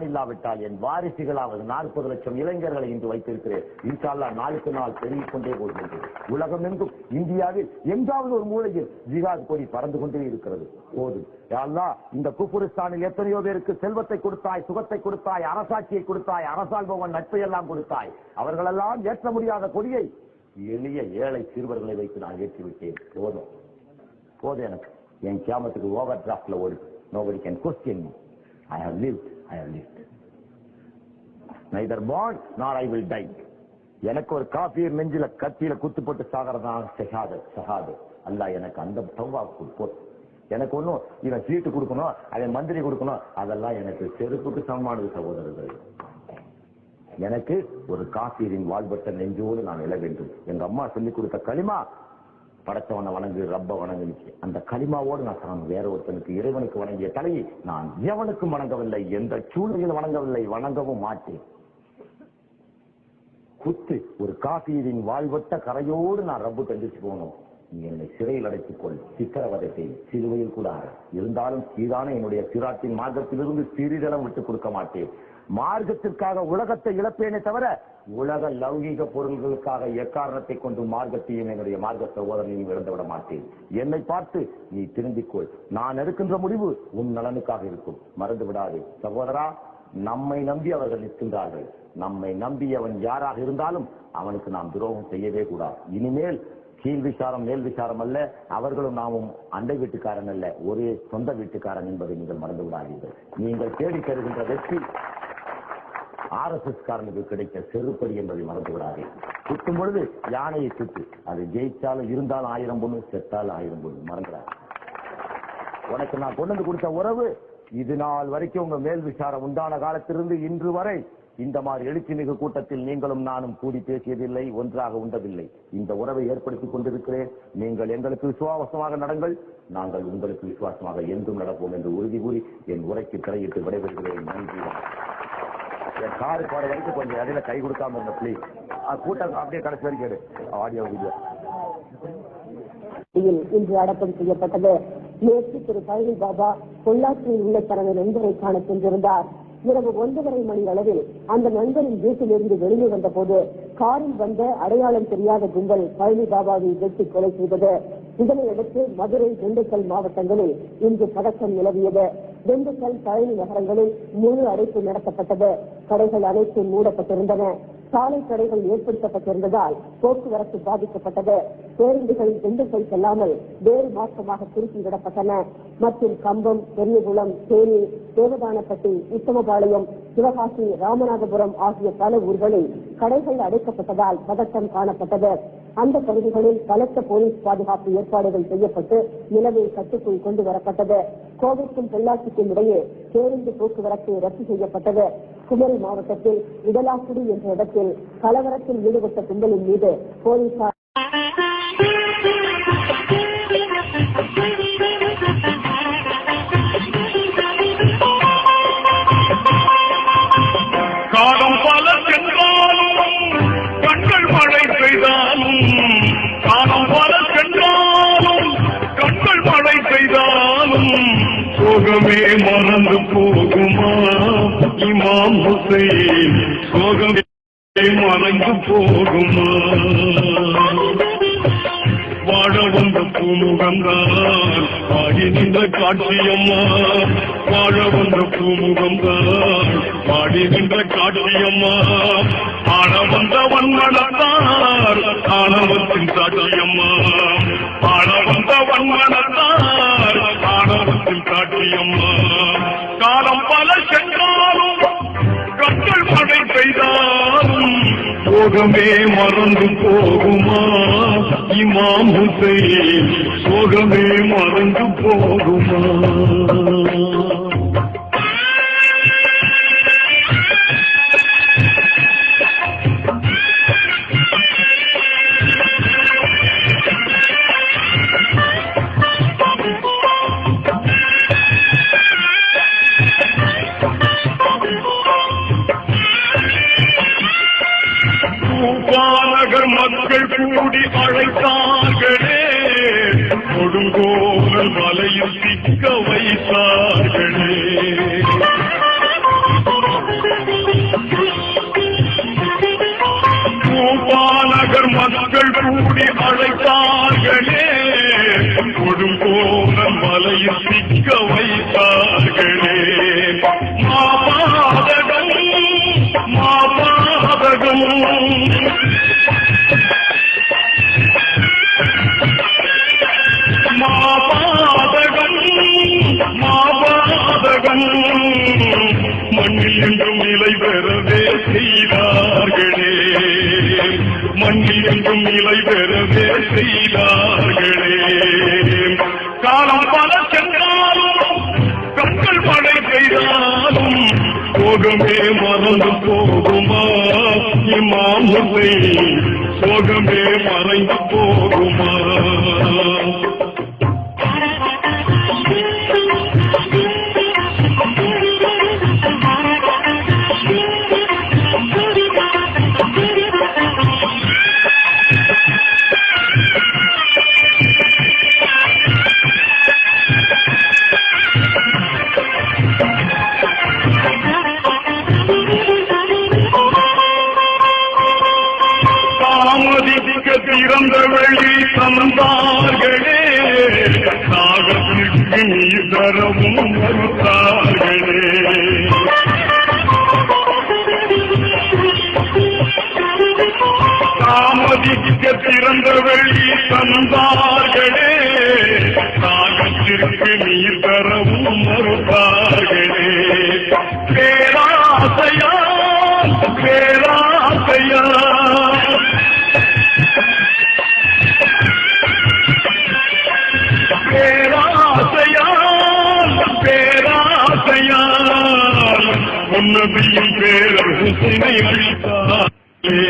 இல்லாவிட்டால் என் வாரிசுகளாவது 40 லட்சம் இளைஞர்களை இன்று வைத்திருக்கிறேன். இன்ஷா அல்லாஹ் நாளுக்கு நாள் பெருகிக் கொண்டே போகின்றது. உலகம் எங்கும், இந்தியாவில் எங்காவது ஒரு மூலையில் ஜிஹாத் கொடி பறந்து கொண்டே இருக்கிறது. போதும் யா அல்லாஹ், இந்த குஃபுரிஸ்தானில் எத்தனையோ பேருக்கு செல்வத்தை கொடுத்தாய், சுகத்தை கொடுத்தாய், அரசாட்சியை கொடுத்தாய், அரசாள்பவன் நட்பை எல்லாம் கொடுத்தாய். அவர்களெல்லாம் ஏற்ற முடியாத கொடியை எளிய ஏழை சிறுவர்களை வைத்து நான் ஏற்றிவிட்டேன். போதும் போதும், எனக்கு என் கியாமத்துக்கு ஓவர் டிராப்ட்ல ஓடு. Nobody can question me. I have lived. Neither born nor I will die. எனக்கு ஒரு காபீர் நெஞ்சில கத்தியில குத்து போட்டு சாகிறதா ஷஹாதத். அல்லாஹ் எனக்கு அந்த தௌபா கொடுப்போம். எனக்கு ஒன்னும் இவன் சீட்டு கொடுக்கணும், அவன் மந்திரி கொடுக்கணும், அதெல்லாம் எனக்கு செருப்புக்கு சமமானது சகோதரர்கள். எனக்கு ஒரு காபீரின் வாழ்வட்ட நெஞ்சோடு நான் எழ வேண்டும். எங்க அம்மா சொல்லிக் கொடுத்த களிமா, படைத்தவனை வணங்கு, ரப்ப வணங்குச்சு. அந்த களிமாவோடு நான் வேற ஒருத்தனுக்கு இறைவனுக்கு வணங்கிய தலையை நான் எவனுக்கும் வணங்கவில்லை, எந்த சூழ்நிலையில் வணங்கவில்லை, வணங்கவும் மாட்டேன். குத்து ஒரு காபீரின் வாழ்வட்ட கரையோடு நான் ரப்பு கண்டிச்சு போகணும். நீ என்னை சிறையில் அடைத்துக் கொள், சித்திரவதை சிலுவையில் கூட இருந்தாலும் சீரான என்னுடைய சிராட்டின் மார்க்கத்திலிருந்து சிறிதளம் விட்டுக் கொடுக்க மாட்டேன். மார்க்கத்திற்காக உலகத்தை இழப்பேனே தவிர உலக லௌகீக பொருள்களுக்காக எக்காரணத்தை கொண்டு மார்க்கத்தையும் என்னுடைய மார்க்க சகோதரனையும் இழந்துவிட மாட்டேன். என்னை பார்த்து நீ திரும்பிக்கொள். நான் எடுக்கின்ற முடிவு உன் நலனுக்காக இருக்கும். மறந்து விடாதே சகோதரா. நம்மை நம்பி அவர்கள் நிற்கின்றார்கள். நம்மை நம்பி அவன் யாராக இருந்தாலும் அவனுக்கு நாம் துரோகம் செய்யவே கூடாது. இனிமேல் கீழ் விசாரம் மேல் விசாரம் அல்ல, அவர்களும் நாமும் அண்டை வீட்டுக்காரன் அல்ல, ஒரே சொந்த வீட்டுக்காரன் என்பதை நீங்கள் மறந்து விடாதீர்கள். நீங்கள் தேடி தருகின்ற வெற்றி RSS காரனுக்கு கிடைக்க செருப்படி என்பதை மறந்து விடாதே. சுத்தும் பொழுது யானையை சுத்து, அது ஜெயிச்சாலும் இருந்தாலும் 1000 பொண்ணு, செத்தாலும் 1000 பொண்ணு. மறந்துடாது. உனக்கு நான் கொண்டு வந்து கொடுத்த உறவு இது நாள் வரைக்கும் உங்க மேல் விசாரம் உண்டான காலத்திலிருந்து இன்று வரை இந்த மாதிரி எழுச்சி மிகு கூட்டத்தில் நீங்களும் நானும் கூடி பேசியதில்லை, ஒன்றாக உண்டதில்லை. இந்த உறவை ஏற்படுத்திக் கொண்டிருக்கிறேன். நீங்கள் எங்களுக்கு விசுவாசமாக நடங்கள், நாங்கள் உங்களுக்கு விசுவாசமாக என்றும் நடப்போம் என்று உறுதி கூறி என் உரைக்கு திரையிட்டு விடைபெறுகிறேன். நன்றி. என் காரு போற வரைக்கும் கொஞ்சம் இடையில கை கொடுக்காம இருந்த பிளீஸ். கூட்டம் அப்படியே கடைசி வரைக்கும் எடு. ஆடியோ வீடியோ இன்று அடக்கம் செய்யப்பட்டது. நேற்று திரு பழனி பாபா பொள்ளாச்சியில் உள்ள தனது நண்பரை காண சென்றிருந்தார். இரவு 9:30 மணி அளவில் அந்த நண்பரின் வீட்டிலிருந்து வெளியே வந்த போது காரில் வந்த அடையாளம் தெரியாத கும்பல் பழனி பாபாவை வெட்டி கொலை செய்தது. இதனையடுத்து மதுரை, திண்டுக்கல் மாவட்டங்களில் இன்று பதற்றம் நிலவியது. திண்டுக்கல், பழனி நகரங்களில் முழு அடைப்பு நடத்தப்பட்டது. கடைகள் அனைத்தும் மூடப்பட்டிருந்தன. சாலை தடைகள் ஏற்படுத்தப்பட்டிருந்ததால் போக்குவரத்து பாதிக்கப்பட்டது. பேருந்துகள் திண்டுக்கல் செல்லாமல் வேறு மாற்றமாக திருப்பி விடப்பட்டன. மற்றும் கம்பம், பெரியகுளம், தேனி, தேவதானப்பட்டி, உத்தமபாளையம், சிவகாசி, ராமநாதபுரம் ஆகிய பல ஊர்களில் கடைகள் அடைக்கப்பட்டதால் பதட்டம் காணப்பட்டது. அந்த பகுதிகளில் பலத்த போலீஸ் பாதுகாப்பு ஏற்பாடுகள் செய்யப்பட்டு நிலைமை கட்டுக்குள் கொண்டு வரப்பட்டது. கோவைக்கும் பொள்ளாச்சிக்கும் இடையே பேருந்து போக்குவரத்து ரத்து செய்யப்பட்டது. குமரி மாவட்டத்தில் இடலாக்குடி என்ற இடத்தில் கலவரத்தில் ஈடுபட்ட கும்பலின் மீது போலீசார் காலம் பல சென்றாலும் கண்கள் மழை பெய்தாலும், காலம் பல சென்றாலும் கண்கள் மழை பெய்தாலும் சோகமே மறந்து போகுமா இமாம் ஹுசைன், சோகமே மறந்து போகுமா? வாழ வந்த பூமுகம்தான் பாடி நின்ற காட்சியம்மா, வாழ வந்த பூமுகம்தான் பாடி நின்ற காட்சியம்மா. ஆள வந்தவன் நடந்தார் ஆணவத்தின் சாட்சியம்மா, ஆள வந்தவன் நடந்தார் ஆணவத்தின் காட்சியம்மா. காலம் பல சென்றாலும் கண்கள் மழை பெய்தாலும் சோகமே மறந்து போகுமா இமாம் ஹுசைன், சோகமே மறந்து போகுமா? நகர் மக்கள் கூடி அழைத்தார்களே, கொடுங்கோல் மலையில் சிக்க வைத்தார்களே. மண்ணில் என்றும் நிலை பெறவே செய்தார்களே, மண்ணில் என்றும் நிலை பெறவே செய்தார்களே. காலம் பல சென்றாலும் கண்கள் படை செய்தாலும் சோகமே மறந்து போகுமா இமாம் ஹுசைன், சோகமே மறைந்து போகுமா? பிறந்த வழி தந்தார்களே, தாகத்திற்கு நீர் தரவும் மறுத்தார்களே. தாமதிக்க பிறந்த வழி தந்தார்களே, தாகத்திற்கு நீர் தரவும் மறுத்தார்களே. பேராசையா பேராசையா பேராசையால் பொன்னபியின் பேரர் ஹுசைனை அழித்தார்களே,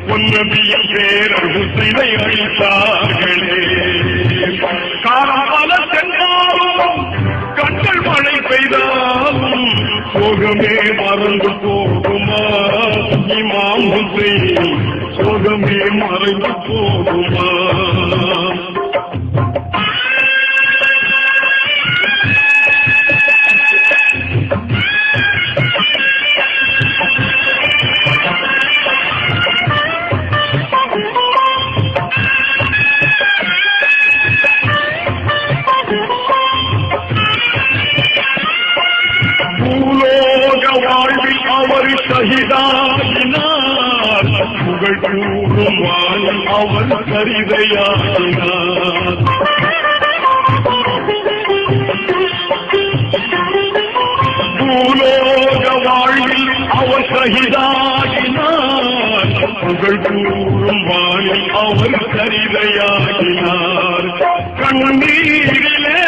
பொன்னபியின் பேரர் ஹுசைனை அழித்தார்களே. காலகால சென்றாலும் கண்கள் மழை பெய்தாலும் சோகமே மறந்து போகுமா இமாம் ஹுசைன், சோகமே மறைந்து போகுமா? அவர் ஷஹீதாகினார், புகழ் கூறும் வாயில் அவர் சரிதையாகினார். பூலோக வாழ்வில் அவர் ஷஹீதாகினார், புகழ் கூறும் வாயில் அவர் சரிதையாகினார். கண்ணீரிலே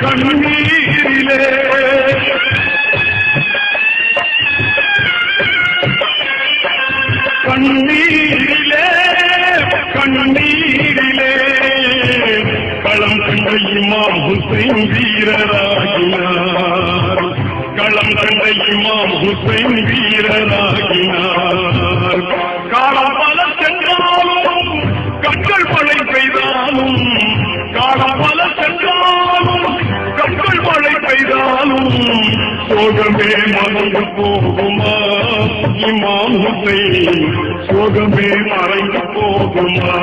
கண்ணீரிலே கண்ணீரிலே கண்ணீரிலே களம் கண்ட இமாம் ஹுசைன் வீரராகினார், களம் கண்ட இமாம் ஹுசைன் வீரராகினார். காலம் பல சென்றாலும் கண்கள் மழை பெய்தாலும், காலம் பல சென்றாலும் கண்கள் மழை பெய்தாலும் சோகமே மறந்து போகுமா இமாம் ஹுசைன், சோகமே மறைந்து போகுமா?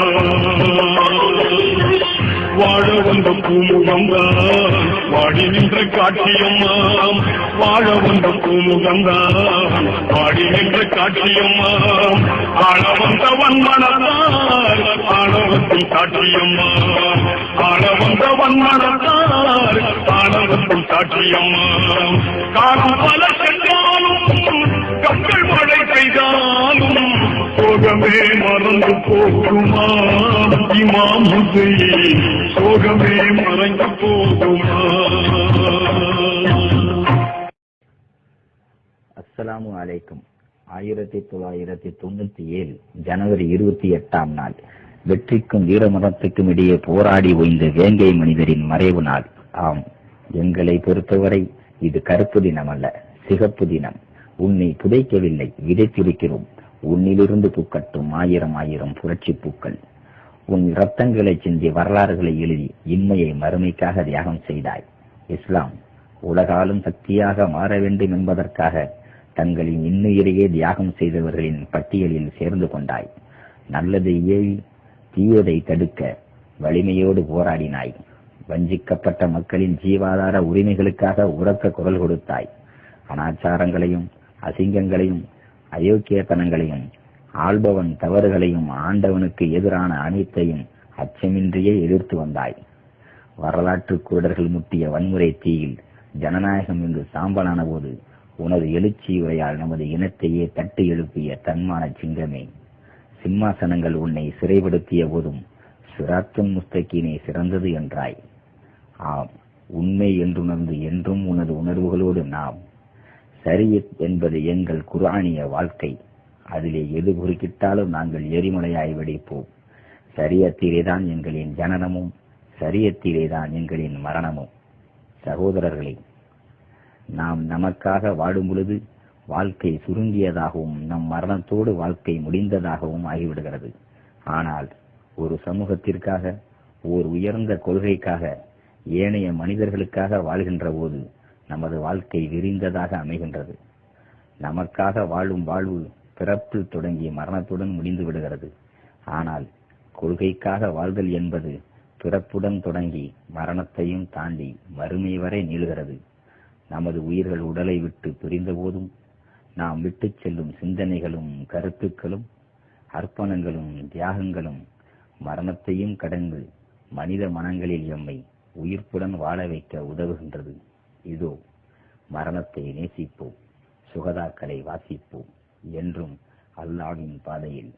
வாழ வந்த பூமுகம்தான் வாடி நின்ற காட்சியம்மாம், வாழ வந்த பூமுகம்தான் வாடி நின்ற காட்சியம்மாம். ஆள வந்தவன் மனத்தார் ஆணவத்தின் காட்சியம்மாம், ஆள வந்தவன் மனத்தார் ஆணவத்தின் காட்சியம்மாம். காலம் பல சென்றாலும் கண்கள் மழை பெய்தாலும் சோகமே மறந்து போகுமா இமாம் ஹுசைன், சோகமே மறைந்து போகுமா? அஸ்ஸலாமு அலைக்கும். 1997 ஜனவரி 28ஆம் நாள் வெற்றிக்கும் வீரமரத்துக்கும் இடையே போராடி ஓய்ந்த வேங்கை மனிதரின் மறைவு நாள். ஆம், எங்களை பொறுத்தவரை இது கருப்பு தினம் அல்ல, சிகப்பு தினம். உன்னை புதைக்கவில்லை, விதைத்திருக்கிறோம். உன்னிலிருந்து பூக்கட்டும் ஆயிரம் ஆயிரம் புரட்சி பூக்கள். உன் இரத்தங்களை சிந்தி வரலாறுகளை எழுதி இன்மையை மறுமைக்காக தியாகம் செய்தாய். இஸ்லாம் உலகாலும் சக்தியாக மாற வேண்டும் என்பதற்காக தங்களின் இன்னுயிரையே தியாகம் செய்தவர்களின் பட்டியலில் சேர்ந்து கொண்டாய். நல்லதை ஏவி தீயதை தடுக்க வலிமையோடு போராடினாய். வஞ்சிக்கப்பட்ட மக்களின் ஜீவாதார உரிமைகளுக்காக உரக்க குரல் கொடுத்தாய். அனாச்சாரங்களையும் அசிங்கங்களையும் அயோக்கியத்தனங்களையும் ஆள்பவன் தவறுகளையும் ஆண்டவனுக்கு எதிரான அனைத்தையும் அச்சமின்றியே எதிர்த்து வந்தாய். வரலாற்று குருடர்கள் முட்டிய வன்முறை தீயில் ஜனநாயகம் என்று சாம்பலான போது உனது எழுச்சி உரையால் நமது இனத்தையே தட்டி எழுப்பிய தன்மான சிங்கமே, சிம்மாசனங்கள் உன்னை சிறைப்படுத்திய போதும் சிராத்துல் முஸ்தகீமே சிறந்தது என்றாய். ஆம், உண்மை என்றுணர்ந்து என்றும் உனது உணர்வுகளோடு நாம். ஷரியத் என்பது எங்கள் குர்ஆனிய வாழ்க்கை. அதிலே எது குறுக்கிட்டாலும் நாங்கள் எரிமலையாய் வெடிப்போம். ஷரியத்திலேதான் எங்களின் ஜனனமும், ஷரியத்திலேதான் எங்களின் மரணமும். சகோதரர்களே, நாம் நமக்காக வாடும் பொழுது வாழ்க்கை சுருங்கியதாகவும் நம் மரணத்தோடு வாழ்க்கை முடிந்ததாகவும் ஆகிவிடுகிறது. ஆனால் ஒரு சமூகத்திற்காக, ஓர் உயர்ந்த கொள்கைக்காக, ஏனைய மனிதர்களுக்காக வாழ்கின்ற போது நமது வாழ்க்கை விரிந்ததாக அமைகின்றது. நமக்காக வாழும் வாழ்வு பிறப்பில் தொடங்கி மரணத்துடன் முடிந்து விடுகிறது. ஆனால் கொள்கைக்காக வாழ்தல் என்பது பிறப்புடன் தொடங்கி மரணத்தையும் தாண்டி மறுமை வரை நீளுகிறது. நமது உயிர்கள் உடலை விட்டு பிரிந்த போதும் நாம் விட்டுச் செல்லும் சிந்தனைகளும் கருத்துக்களும் அர்ப்பணங்களும் தியாகங்களும் மரணத்தையும் கடந்து மனித மனங்களில் எம்மை உயிர்ப்புடன் வாழ வைக்க உதவுகின்றது. இதோ மரணத்தை நேசிப்போம், சுகதாக்களை வாசிப்போம், என்றும் அல்லாஹ்வின் பாதையில்